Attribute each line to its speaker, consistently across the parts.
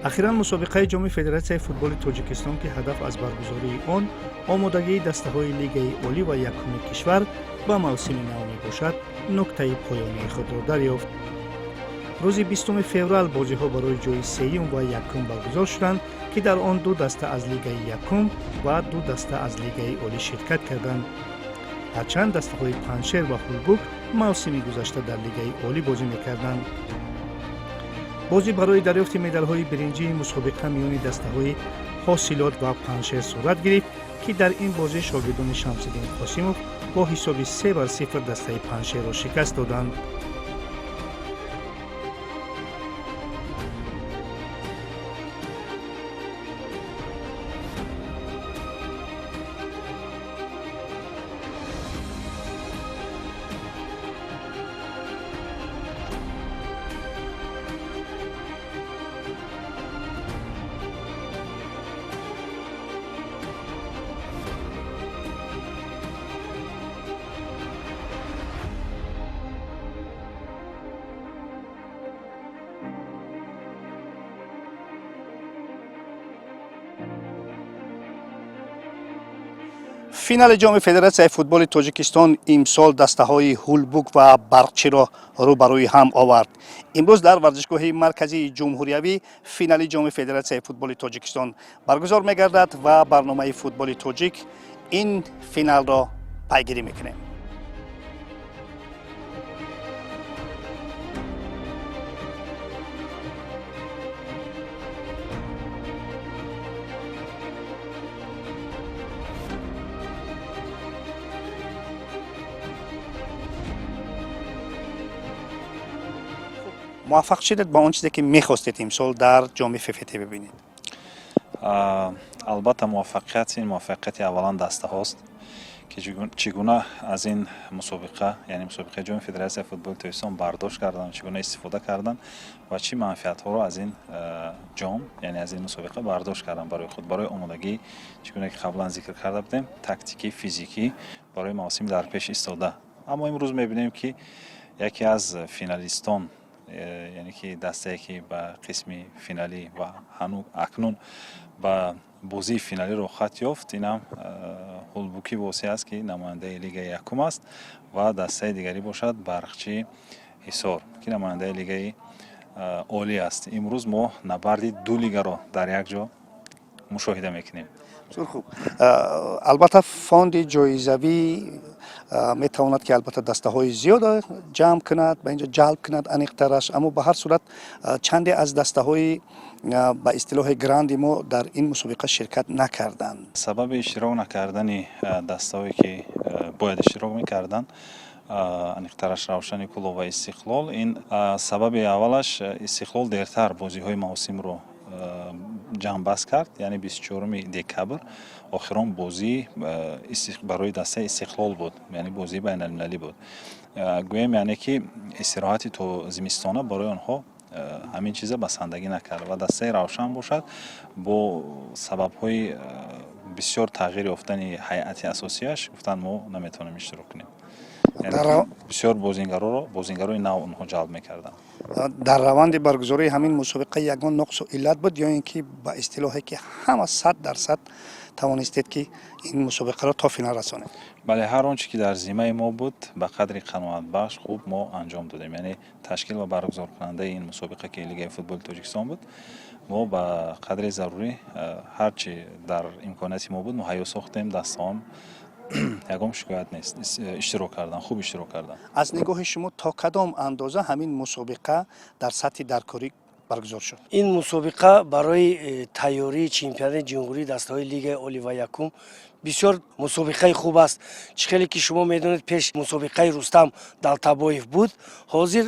Speaker 1: اخیراً مسابقه جام فدراسیون فوتبال تاجیکستان که هدف از برگزاری آن آمادگی دسته‌های لیگ عالی و یکم کشور با موسم نو میباشد نقطه پایانی خود را دریافت. روز 20 فوریه بازی‌ها برای جای سوم و یکم برگزار شدند که در آن دو دسته از لیگ یکم و دو دسته از لیگ عالی شرکت کردند. هرچند دسته‌های پنشر و هولبوک موسم گذشته در لیگ عالی بازی می‌کردند. بازی برای دریافت مدال‌های برنجی مسابقه میان دسته‌های حاصلات و پنشر صورت گرفت که در این بازی شاگردان شمس‌الدین قاسموف با حساب 3-0 دسته پنشر را شکست دادند. فینال جام فدراسیون فوتبال تاجیکستان امسال دسته‌های هولبوک و برقچی را روبروی هم آورد. امروز در ورزشگاه مرکزی جمهوریوی فینال جام فدراسیون فوتبال تاجیکستان برگزار می‌گردد و برنامه فوتبال تاجیک این فینال را پیگیری می‌کند. موفق شدید با اون چیزی که می‌خواستید امسال در جام فیفا ببینید؟
Speaker 2: البته موفقیت این موفقیت اولا دسته هاست که چگونه از این مسابقه یعنی مسابقه جام فدراسیون فوتبال تاجیکستان برداشت کردن، چگونه استفاده کردن و چی منفعت ها رو از این جام یعنی از این مسابقه برداشت کردن برای خود، برای آمادگی چگونه که قبلا ذکر کرده بودیم تاکتیکی فیزیکی برای موسم در پیش ایستاده. اما امروز می‌بینیم که یکی از فینالیستان یعنی که دسته که به قسم فینالی و هنوز اکنون به بازی فینالی رو خط یافت اینم هولبوکی بوسی است که نماینده لیگ یکم است و دسته دیگری باشد برقچی حصار که نماینده لیگ عالی است. امروز ما نبرد دو لیگ رو در یک جا مشاهده میکنیم.
Speaker 1: بسیار خوب. البته فاند جایزوی میتواند که البته دسته های زیاد جمع کند به اینجا جلب کند انیقترش، اما به هر صورت چندی از دسته های به اصطلاح گراند ما در این مسابقه شرکت نکردند.
Speaker 2: سبب اشتراک نکردن دسته هایی که باید اشتراک میکردن انیقترش روشن کلو و استقلال، این سبب اولش استقلال دیرتر بازی های موسم رو جمع بست کرد، یعنی 24 دکبر آخران بازی برای دسته استقلال بود، یعنی بازی بین المللی بود. گویم یعنی که استراحتی تو زمستانه برای آنها همین چیزا بسندگی نکرد و دسته روشن باشد با سبب های بسیار تغییر یافتن هیئت اساسیش گفتن ما نمیتونیم اشتراک کنیم. یعنی بسیار بازیگرای نو اونها جلب میکردن.
Speaker 1: در روند برگزاری همین مسابقه یگان نقص و علت بود یا اینکه با اصطلاحی که همه 100% توانستید که این مسابقه را تا فینال رسانید؟
Speaker 2: بله، هر آنچه که در ذمه ما بود به قدر قناعت بخش خوب ما انجام دادیم. یعنی تشکیل و برگزار کننده این مسابقه که لیگ فوتبال تاجیکستان بود، ما به قدر ضروری هر چی در امکانات ما بود مهیا ساختیم. دستام یکم شکایت نیست، اشتراک کردن، خوب اشتراک کردن.
Speaker 1: از نگاه شما تا کدام اندازه همین مسابقه در سطح درکاری برگزار شد؟
Speaker 3: این مسابقه برای تیاری چمپیونات جمهوری دسته‌های لیگ عالی و یکم بسیار مسابقه خوب است. چخیلی که شما میدونید پیش مسابقه رستم دلتابایف بود، حاضر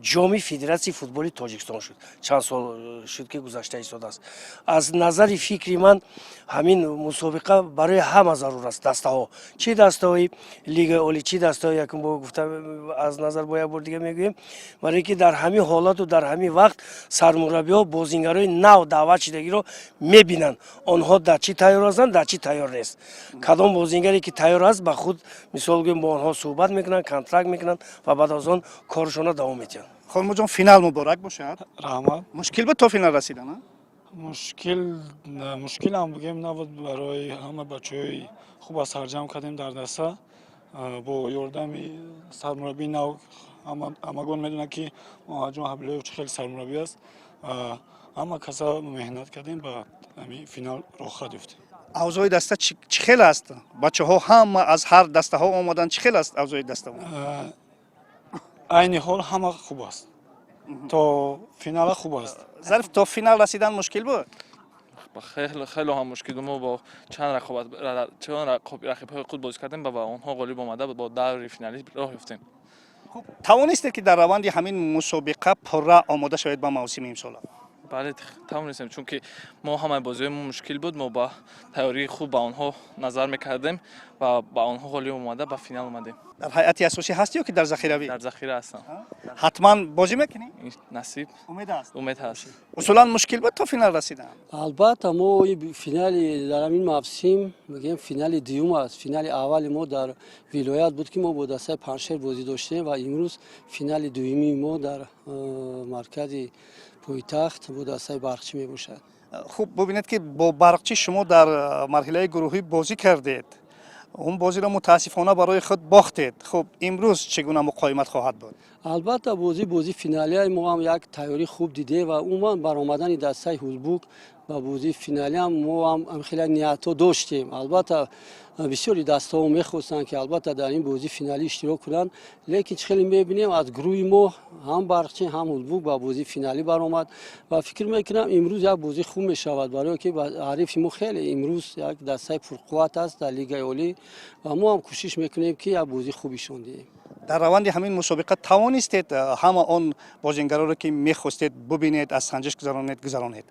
Speaker 3: جام فدراسیون فوتبال تاجیکستان شد. چند سال شد که گذشته ایستاد است. از نظر فکری من همین مسابقه برای همه ضرور است. دسته ها چه دسته های لیگ عالی چه دسته های یکم با گفتم از نظر با یک بار دیگه میگویم، برای که در همین حالات و در همین وقت سرمربی‌ها بازیگرای نو دعوت شدگی رو میبینن آنها در چی تیار هستند در چی تیار نیست. کدام بازیگری که تیار است با خود مثال گویم با آنها صحبت میکنن، کنترکت میکنن و بعد از آن کارشون دوام میدن.
Speaker 1: خانم جان فینال مبارک باشد.
Speaker 4: رحمت.
Speaker 1: مشکل بود تا فینال رسیدن؟
Speaker 4: мушкил ҳам бигем набуд. Барои ҳама бачаҳои хуб аз сарҷам кардем дар даста бо ёрдами сармураббии нав. Ҳамагон медонанд ки Муҳаммаҷон Ҳабилоев чӣ хеле сармураббӣ аст. ҳама каса меҳнат кардем ба ҳамин финал рохат ёфтем.
Speaker 1: авзои даста чӣ хел аст? Бачаҳо ҳама аз ҳар дастаҳо омаданд. Чӣ хел аст авзои даста?
Speaker 4: айни ҳол ҳама хуб аст. то финала хуб аст.
Speaker 1: Зариф, то финал расидан мушкил буд?
Speaker 5: خیلی هم مشکل بود. ما با چند رقیب‌های خود بازی کردیم و اونها غالب آمده با دور فینالی راه یافتیم.
Speaker 1: توانستید که در روند همین مسابقه پررا آماده شوید با موسم امسال؟
Speaker 5: بله توانستیم، چون که ما همه بازی‌مون مشکل بود. ما با تیاری خوب با اونها نظر می‌کردیم و با اونها غالب آمده به فینال اومدیم.
Speaker 1: در هیئت اساسی هستی یا که در ذخیروی؟
Speaker 5: در ذخیره هستم.
Speaker 1: حتما بازی میکنی؟
Speaker 5: نصیب
Speaker 1: امید است.
Speaker 5: امید هست.
Speaker 1: اصولا مشکل بود تا فینال رسیدن.
Speaker 6: البته ما فینال در این موسم میگیم فینال دیوم است. فینال اول ما در ولایت بود که ما با دسته پنجشیر بازی داشتیم و امروز فینال دومی ما در مرکز پایتخت با دسته برقچی میباشد.
Speaker 1: خوب ببینید که با برقچی شما در مرحله گروهی بازی کردید. اون بازی را متاسفانه برای خود باختید. خب امروز چگونه مقاومت خواهد بود؟
Speaker 6: البته بازی فینالی ما هم یک تیاری خوب دیده و عموما برآمدن دسته هولبوک و بازی فینالی هم ما هم خیلی نیت داشتیم. البته بسیاری دسته ها میخواستن که البته در این بازی فینالی اشتراک کنند، لیکن خیلی میبینیم از گروه ما هم برقچی هم هولبوک با بازی فینالی برآمد و فکر میکنم امروز یک بازی خوب میشود، برای که حریف ما خیلی امروز یک دسته پرقوت است در لیگ اولی و ما هم کوشش میکنیم که یک بازی خوبی شون دهیم.
Speaker 1: در روند همین مسابقه توانستید همه آن بازیگران را که میخواستید ببینید از سنجش گذرانید؟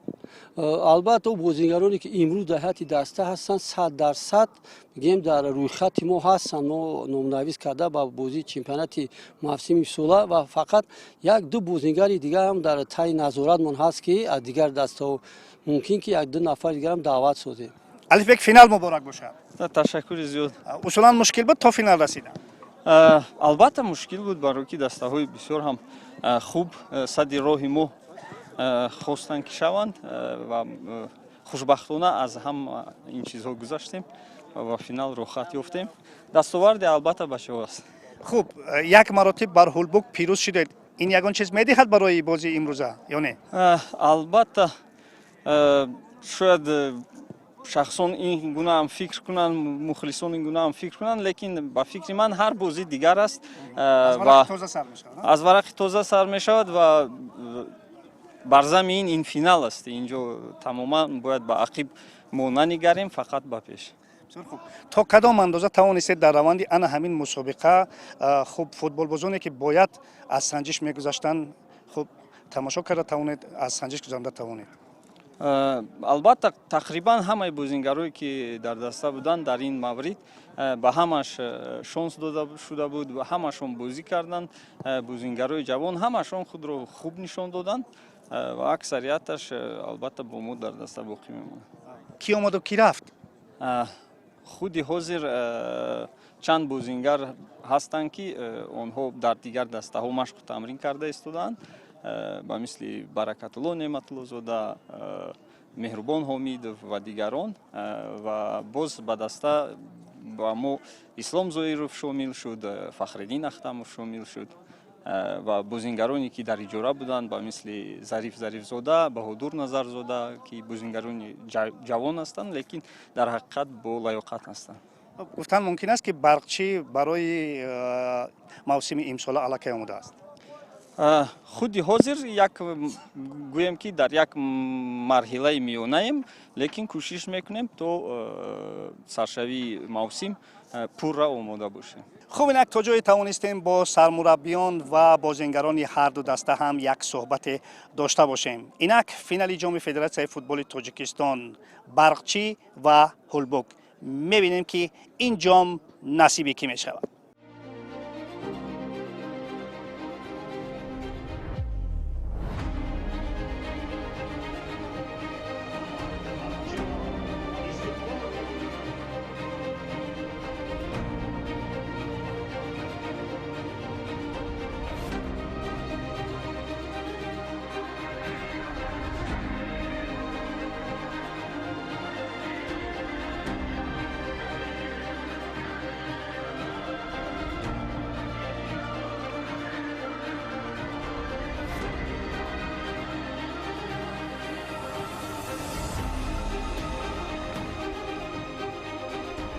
Speaker 6: البته بازیگرانی که امروز در حیات دسته هستند 100% میگیم در روی خط ما هستند. ما نامنویس کرده با بازی چمپیونات موسم امسال و فقط یک دو بازیگر دیگر هم در تای نظارت من هست که از دیگر دسته ممکن که یک دو نفر دیگر هم دعوت شده.
Speaker 1: الفبک فینال مبارک باشد.
Speaker 7: تشکر زیاد.
Speaker 1: اصولا مشکل بود تا فینال رسیدن؟
Speaker 7: البته مشکل بود، برای که دسته‌های بسیار هم خوب صد راهی ما خواستن که شوند و خوشبختانه از هم این چیزها گذشتیم و فینال رو خط یافتیم. دستاورد البته به شما است.
Speaker 1: خوب، یک مراتب بر هولبوک پیروز شدید. این یگان چیز میدهد برای بازی امروزه یا نه؟
Speaker 7: البته شاید شخصان این گونه هم فکر کنن، مخلصان این گونه هم فکر کنن، لیکن با فکر من هر بازی دیگر است و از ورق تازه سر می شود و بر زمین این فینال است. اینجا تماما باید با عقب ما ننگریم، فقط با پیش.
Speaker 1: تا کدام اندازه توانستید در روند انا همین مسابقه خوب فوتبال بازانی که باید از سنجش میگذاشتن خوب تماشا کرده توانید از سنجش گذرانده توانید؟
Speaker 7: البته تقریبا همه بازیگرایی که در دسته بودند در این مورد به همش شانس داده شده بود و همشون بازی کردند. بازیگرای جوان همشون خود رو خوب نشان دادند و اکثریتش البته با ما در دسته باقی میمونه.
Speaker 1: کی اومد و کی رفت؟
Speaker 7: خودی حاضر چند بازیگر هستند که آنها در دیگر دسته ها مشق تمرین کرده استودند، با مثل برکت الله نعمت‌الله زاده، مهربان حمیدов و دیگران و باز به دسته با ما اسلام زویرов شامل شد، فخرالدین اختمov شامل شد و بازیگرانی که در اجاره بودند با مثل ظریف زاده، بهادر نظر زاده که بازیگران جوان هستند لیکن در حقیقت با لیاقت هستند.
Speaker 1: گفتن ممکن است که برقچی برای موسم امسال علاقه آمده است؟
Speaker 7: خودی حاضر یک گویم که در یک مرحله میانه‌ایم، لیکن کوشش میکنیم تو سرشوی موسم پر را آماده باشیم.
Speaker 1: خوب، اینک تا جایی توانستیم با سرمربیان و بازیگران هر دو دسته هم یک صحبت داشته باشیم. اینک فینال جام فدراسیون فوتبال تاجیکستان برقچی و هولبوک. میبینیم که این جام نصیب کی میشود.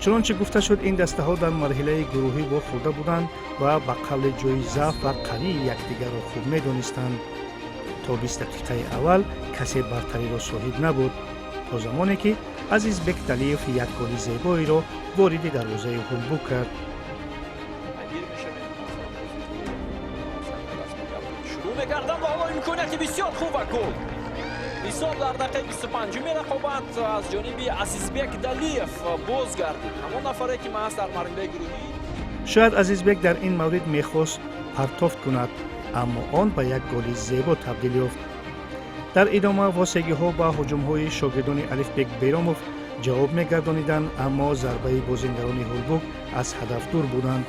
Speaker 1: чунончи гуфта шуд ин дастаҳо дар марҳилаи гурӯҳӣ вохӯрда буданд ва ба қавли ҷои заъф ва қавии якдигарро хуб медонистанд. то 20 дақиқаи аввал касе бартариро соҳиб набуд то замоне ки Азизбек Далиев як голи зебоиро вориди дарвозаи Ҳулбук кард.
Speaker 8: шурӯъ мекардам ва ҳоло имконияти бисёр хуб ва гол. ҳисоб дар дақиқаи 25-уми рақобат аз ҷониби Азизбек Далиев боз гардид. ҳамон нафаре ки маҳз дар марҳилаи гурӯҳӣ.
Speaker 1: шояд Азизбек дар ин маврид мехост партофт кунад, аммо он ба як голи зебо табдил ёфт. дар идома восегиҳо ба ҳуҷумҳои шогирдони Алифбек Беромов ҷавоб мегардониданд, аммо зарбаи бозингарони Ҳулбук аз ҳадаф дур буданд.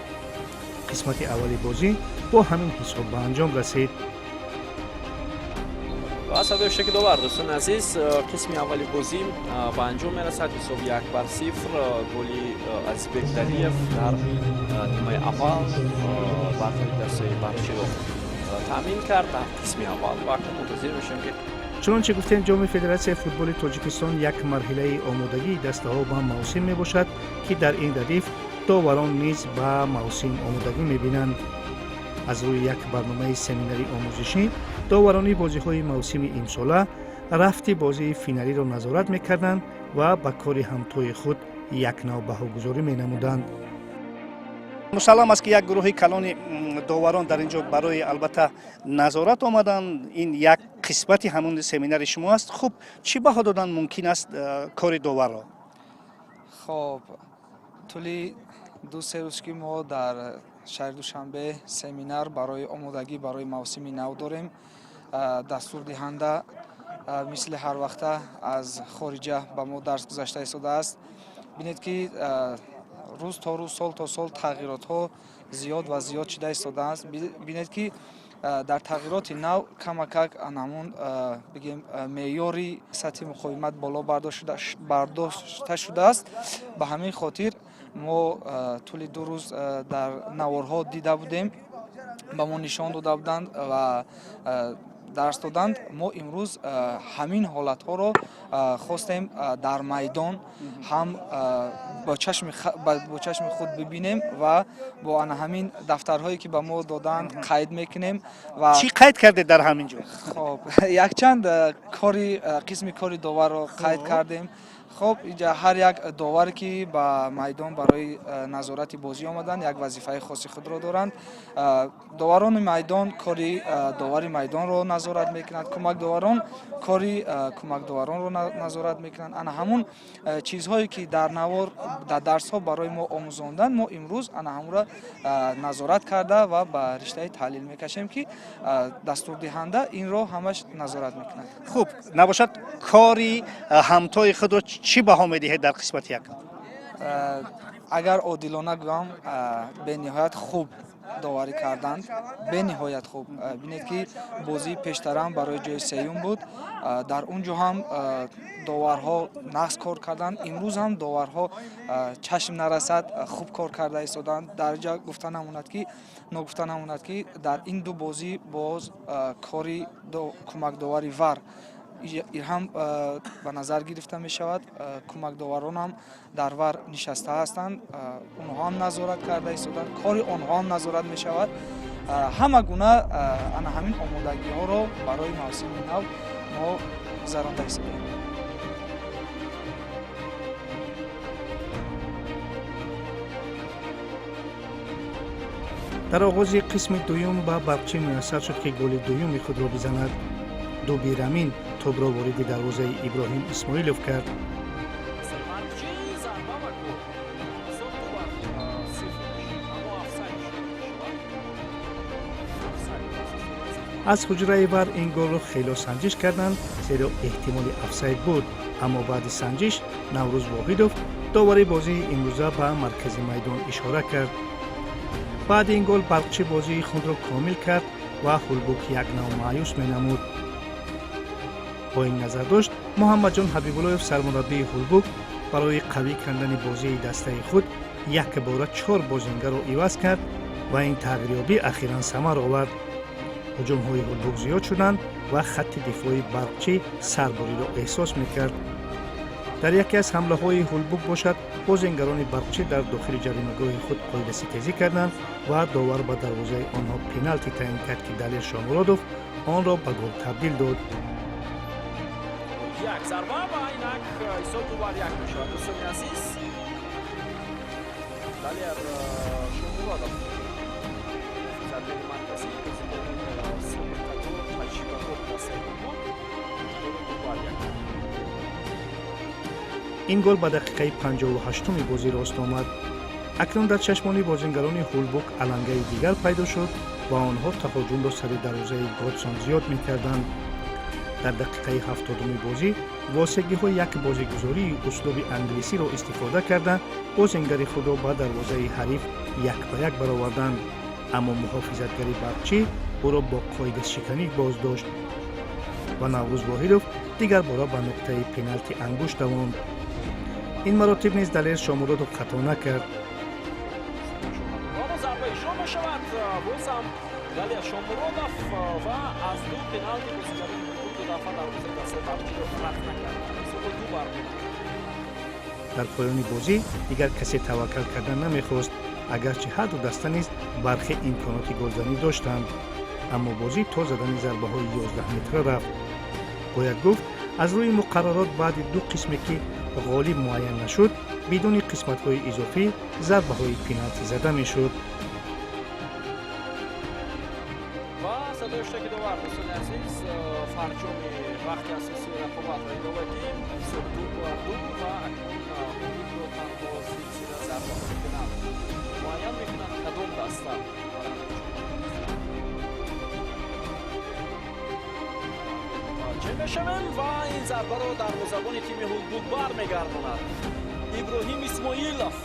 Speaker 1: қисмати аввали бозӣ бо ҳамин ҳисоб ба анҷом расид.
Speaker 8: ва садои шакидовар дӯстон азиз, қисми аввали бозӣ ба анҷом мерасад. ҳисоби 1-0 голи Азизбек Далиев дар нимаи аввал бартари дастаи Барчиро таъмин кард дар қисми аввал ва мунтазир мешавем ки
Speaker 1: чунончи гуфтем ҷоми Федератсияи футболи Тоҷикистон як марҳилаи омодагии дастаҳо ба мавсим мебошад, ки дар ин радиф доварон низ ба мавсим омодагӣ мебинанд. аз рӯи як барномаи семинари омӯзишӣ доварони бозиҳои мавсими имсола рафти бозии финалиро назорат мекарданд ва ба кори ҳамтои худ якнав баҳогузорӣ менамуданд. мусаллам аст ки як гурӯҳи калони доварон дар инҷо барои албатта назорат омаданд. ин як қисмати ҳамон семинари шумо аст. хуб, чӣ баҳо додан мумкин аст кори доварро?
Speaker 9: хоб тӯли 2-3 рӯз ки мо дар шаҳри Душанбе семинар барои омодагӣ барои мавсими нав дорем. дастурдиҳанда мисли ҳарвақта аз хориҷа ба мо дарс гузашта истодааст. бинед ки рӯз то рӯз, сол то сол тағйиротҳо зиёд ва зиёд шуда истодааст. бинед ки дар тағйироти нав камакак анамун бигем меъёри сатҳи муқовимат боло бардошта шудааст. ба ҳамин хотир мо тӯли 2 рӯз дар наворҳо дида будем, ба мо нишон дода буданд ва дарс доданд. мо имрӯз ҳамин ҳолатҳоро хостем дар майдон ҳам бо чашми худ бибинем ва бо ана ҳамин дафтарҳое ки ба мо доданд қайд мекунем. ва
Speaker 1: чӣ қайд карде дар ҳамин ҷо?
Speaker 9: хоб якчанд қисми кори доварро қайд кардем. хоб инҷа ҳар як доваре ки ба майдон барои назорати бозӣ омаданд як вазифаи хоси худро доранд. доварони майдон кори довари майдонро назорат мекунанд, кӯмакдоварон кори кӯмакдоваронро назорат мекунанд. ана ҳамун чизҳое ки дар навор дар дарсҳо барои мо омӯзонданд, мо имрӯз ана ҳамонро назорат карда ва ба риштаи таҳлил мекашем ки дастурдиҳанда инро ҳамаш назорат мекунад.
Speaker 1: хуб, набошад кори ҳамтои худро чӣ баҳо медиҳед дар қисмати якум?
Speaker 9: агар одилона гӯям, бениҳоят хуб доварӣ карданд, бениҳоят хуб. бинед ки бозии пештарам барои ҷои сеюм буд. дар он ҷо ҳам доварҳо нақс кор карданд. имрӯз ҳам доварҳо чашм нарасад хуб кор карда истоданд. дар ҷо гуфта намонад ки дар ин ду бозӣ боз кори кӯмакдовари вар ҳам ба назар гирифта мешавад. кӯмакдоварон ҳам дар вар нишаста ҳастанд, онҳо ҳам назорат карда истоданд, кори онҳо ҳам назорат мешавад. ҳама гуна ана ҳамин омодагиҳоро барои мавсими нав мо гузаронда истодем.
Speaker 1: дар оғози қисми дуюм ба Барқчӣ муяссар шуд ки голи дуюми худро бизанад. дуби рамин тобро вориди дарвозаи Иброҳим Исмоилов кард. аз ҳуҷраи вар ин голро хело санҷиш карданд, зеро эҳтимоли офсайд буд. аммо баъди санҷиш Наврӯз Воҳидов довари бозии имрӯза ба маркази майдон ишора кард. баъди ин гол Барқчӣ бозии худро комил кард ва Ҳулбук якнав маъюс менамуд. бо ин назардошт Муҳаммадҷон Ҳабибуллоев сармураббии Ҳулбук барои қавӣ кардани бозии дастаи худ якбора 4 бозингарро иваз кард ва ин тағйирёбӣ ахиран самар овард. ҳуҷумҳои Ҳулбук зиёд шуданд ва хатти дифои Барқчӣ сарбориро эҳсос мекард. дар яке аз ҳамлаҳои ҳулбук бошад бозингарони барқчӣ дар дохили ҷаримагоҳи худ қоидаситезӣ карданд ва довар ба дарвозаи онҳо пеналти таъин кард ки далер шомуродов онро ба гол табдил дод.
Speaker 8: як зарба ва инак ҳисоб 2-1 мешавад. дӯстони азиз, далер шомуродов зарбаи марказӣ собиқадор таҷрибакор дастаи ҳулбук 2-1.
Speaker 1: ин гол ба дақиқаи 58-уми бозӣ рост омад. акнун дар чашмони бозингарони ҳулбук алангаи дигар пайдо шуд ва онҳо таҳоҷумро сари дарвозаи Годсон зиёд мекарданд. дар дақиқаи 70-уми бозӣ восигиҳо як бозигузории услуби англисиро истифода карда бозингари худро ба дарвозаи ҳариф 1-1 бароварданд, аммо муҳофизатгари барқчӣ ӯро бо қоидашиканӣ боздошт ва Наврӯз Воҳидов дигар бора ба нуқтаи пеналти ангушт давонд. ин маротиб низ далер шомуродов хато накард.
Speaker 8: зарба иҷро мешавад. бозам далер шомуродов ва аз ду пеналти бозигарони ҳулбук ду дафъа дарвозаи дастаи барқчиро рахт накард. ҳисоби 2-2 мешавад.
Speaker 1: дар поёни бозӣ дигар касе таваккал кардан намехост, агарчи ҳар ду даста низ бархе имконоти голзанӣ доштанд, аммо бозӣ то задани зарбаҳои 11 метра рафт. бояд гуфт аз рӯи муқаррарот баъди ду қисме ки ғолиб муайян нашуд, бидуни қисматҳои изофӣ зарбаҳои пеналти зада мешуд.
Speaker 8: ва садои штаки довар дӯстони азиз, фарҷоми вақти асосии рақобатро идома дидем. ҳисоб 2-2 ва акнун ҳолибро танҳо силсила зарбаҳои пеналти муайян мекунад кадом даста чӣ мешавем ва ин зарбаро дарвозабони тими ҳулбук бармегардонад. Иброҳим Исмоилов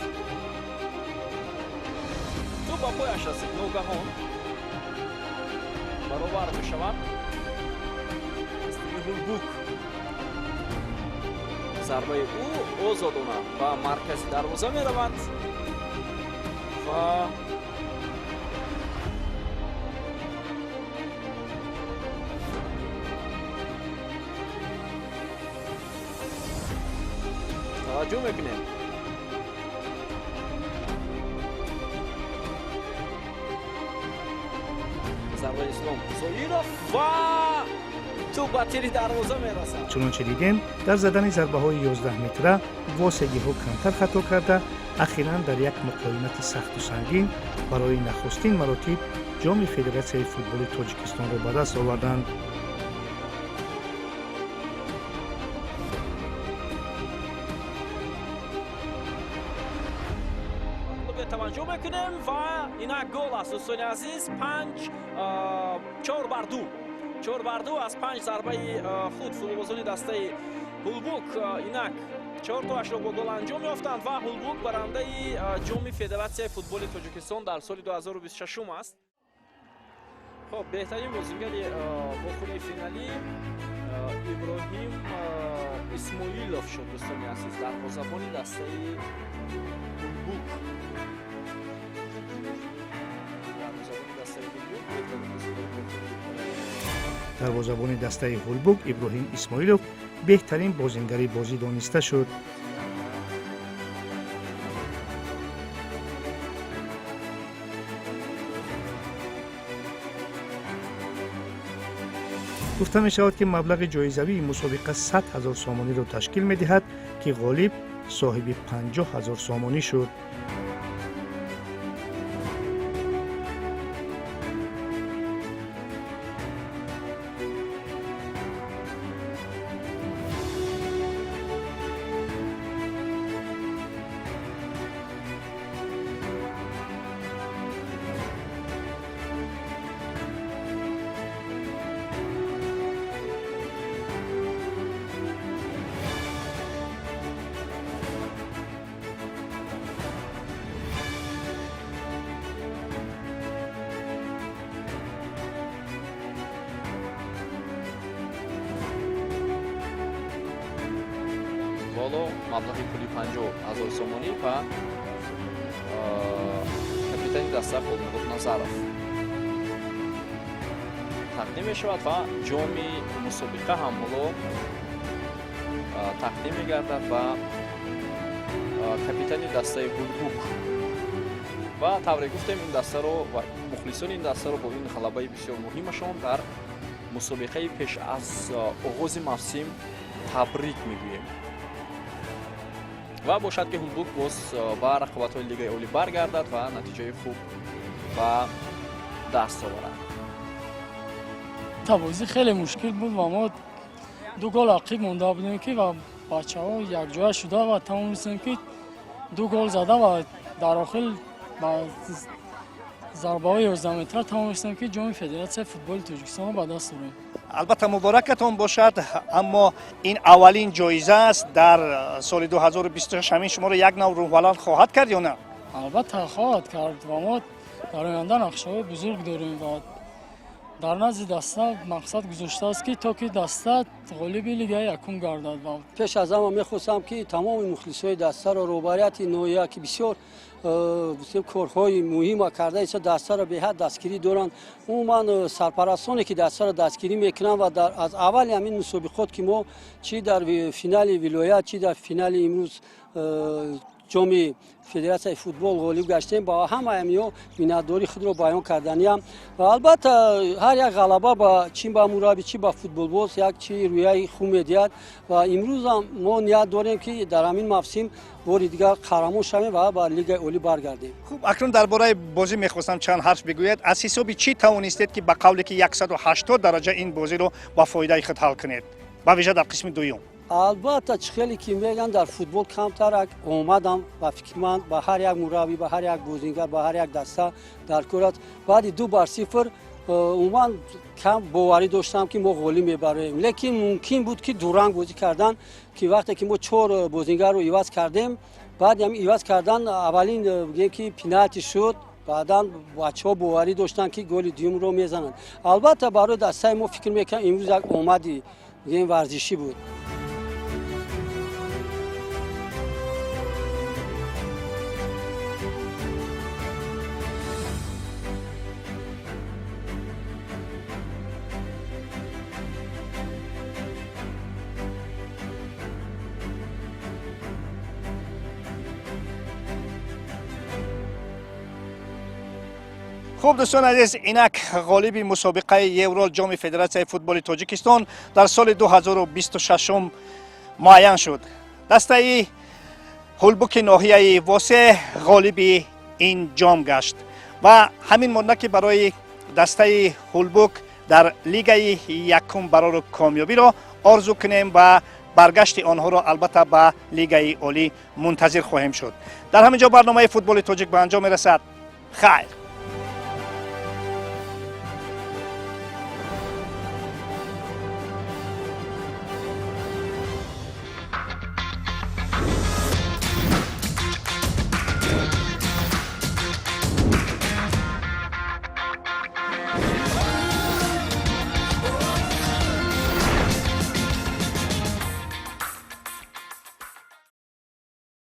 Speaker 8: ту ба пояш расид, ногаҳон баробар мешавад аз тими ҳулбук. зарбаи ӯ озодона ба маркази дарвоза меравад ва таваҷҷӯҳ мекунем. зарбаи Ислом Зоиров ва ту ба тири дарвоза мерасад.
Speaker 1: чунончи дидем дар задани зарбаҳои 11 метра восигиҳо камтар хато карда ахиран дар як муқоимати сахту сангин барои нахустин маротиб ҷоми Федератсияи футболи Тоҷикистонро ба даст оварданд.
Speaker 8: таваҷҷӯҳ мекунем ва инак гол аст дӯстони азиз. 4-2 аз 5 зарбаи худ футболбозони дастаи ҳулбук инак 4-аш бо гол анҷом ёфтанд ва ҳулбук барандаи ҷоми Федератсияи футболи Тоҷикистон дар соли 2026 аст. хоб беҳтарин бозингари охирии финалӣ Иброҳим Исмоилов шуд дӯстони азиз, дарвозабони дастаи ҳулбук.
Speaker 1: дарвозабони дастаи ҳулбук Иброҳим Исмоилов беҳтарин бозингари бозӣ дониста шуд. гуфта мешавад ки маблағи ҷоизавии мусобиқа 100 000 сомониро ташкил медиҳад ки ғолиб соҳиби 50 000 сомонӣ шуд.
Speaker 8: боло маблағи пули 50 000 сомонӣ ба капитани даста Холмурод Назаров тақдим мешавад ва ҷоми мусобиқа ҳам ҳоло тақдим мегардад ба капитани дастаи Ҳулбук ва тавре гуфтем ин дастаро ва мухлисони ин дастаро бо ин ғалабаи бисёр муҳимашон дар мусобиқаи пеш аз оғози мавсим табрик мегӯем ва бошад ки Ҳулбук боз ба рақобатҳои лигаи олӣ баргардад ва натиҷаи хуб ба даст оварад.
Speaker 10: Бозӣ хеле мушкил буд ва мо ду гол ақиб монда будем ки ва бачаҳо якҷоя шуда ва тавонистем ки ду гол зада ва дар охир ба зарбаҳои 11 метра тавонистем ки ҷоми Федератсияи футболи Тоҷикистонро ба даст орем.
Speaker 1: албатта муборакатон бошад, аммо ин аввалин ҷоиза аст. Дар соли 2026 шуморо як нав рӯҳбаланд хоҳад кард ё на?
Speaker 10: Албатта хоҳад кард ва мо дар оянда нақшаҳои бузург дорем ва дар назди даста мақсад гузоштааст ки то ки даста ғолиби лигаи якум гардад.
Speaker 6: пеш аз ҳама мехостам ки тамоми мухлисои дастаро роҳбарияти ноҳия ки бисёр корҳои муҳима карда иса дастаро беҳад дастгирӣ доранд, умуман сарпарастоне ки дастаро дастгирӣ мекунанд ва аз аввали ҳамин мусобиқот ки мо чи дар финали вилоят чи дар финали имрӯз ҷоми Федератсияи футбол ғолиб гаштем, ба ҳама ҳамиҳо миннатдории худро баён карданиам ва албатта ҳар як ғалаба ба чи ба мураббӣ чи ба футболбоз як чи рӯяи хуб медиҳад ва имрӯзам мо ният дорем ки дар ҳамин мавсим бори дигар қаҳрамон шавем ва ба лигаи олӣ баргардем.
Speaker 1: Хуб, акнун дар бораи бозӣ мехостам чанд ҳарф бигӯед. Аз ҳисоби чӣ тавонистед ки ба қавле ки 180 дараҷа ин бозиро ба фоидаи худ ҳал кунед, ба виҷа дар қисми дуюм?
Speaker 6: албатта чӣ хеле ки мегӯянд дар футбол камтарак омадам ва фикрманд ба ҳар як мураббӣ ба ҳар як бозингар ба ҳар як даста дар кор аст. баъди 2-0 умуман кам боварӣ доштам ки мо ғолиб мебароем, лекин мумкин буд ки дуранг бозӣ кардан ки вақте ки мо 4 бозингарро иваз кардем, баъди ҳамин иваз кардан аввалин бигем ки пеналти шуд, баъдан бачаҳо боварӣ доштанд ки голи дуюмро мезананд. албатта барои дастаи мо фикр мекардам имрӯз як омади бигем варзишӣ буд.
Speaker 1: خب دوستان عزیز، اینک غالب مسابقه یورو جام فدراسیون فوتبال تاجیکستان در سال 2026 معین شد. دسته هولبوک ناحیه واسه غالب این جام گشت و همین مانده که برای دسته هولبوک در لیگ یکم برای کامیابی را آرزو کنیم و برگشت آنها را البته به لیگ عالی منتظر خواهیم شد. در همینجا برنامه فوتبال تاجیک به انجام میرسد. خیر.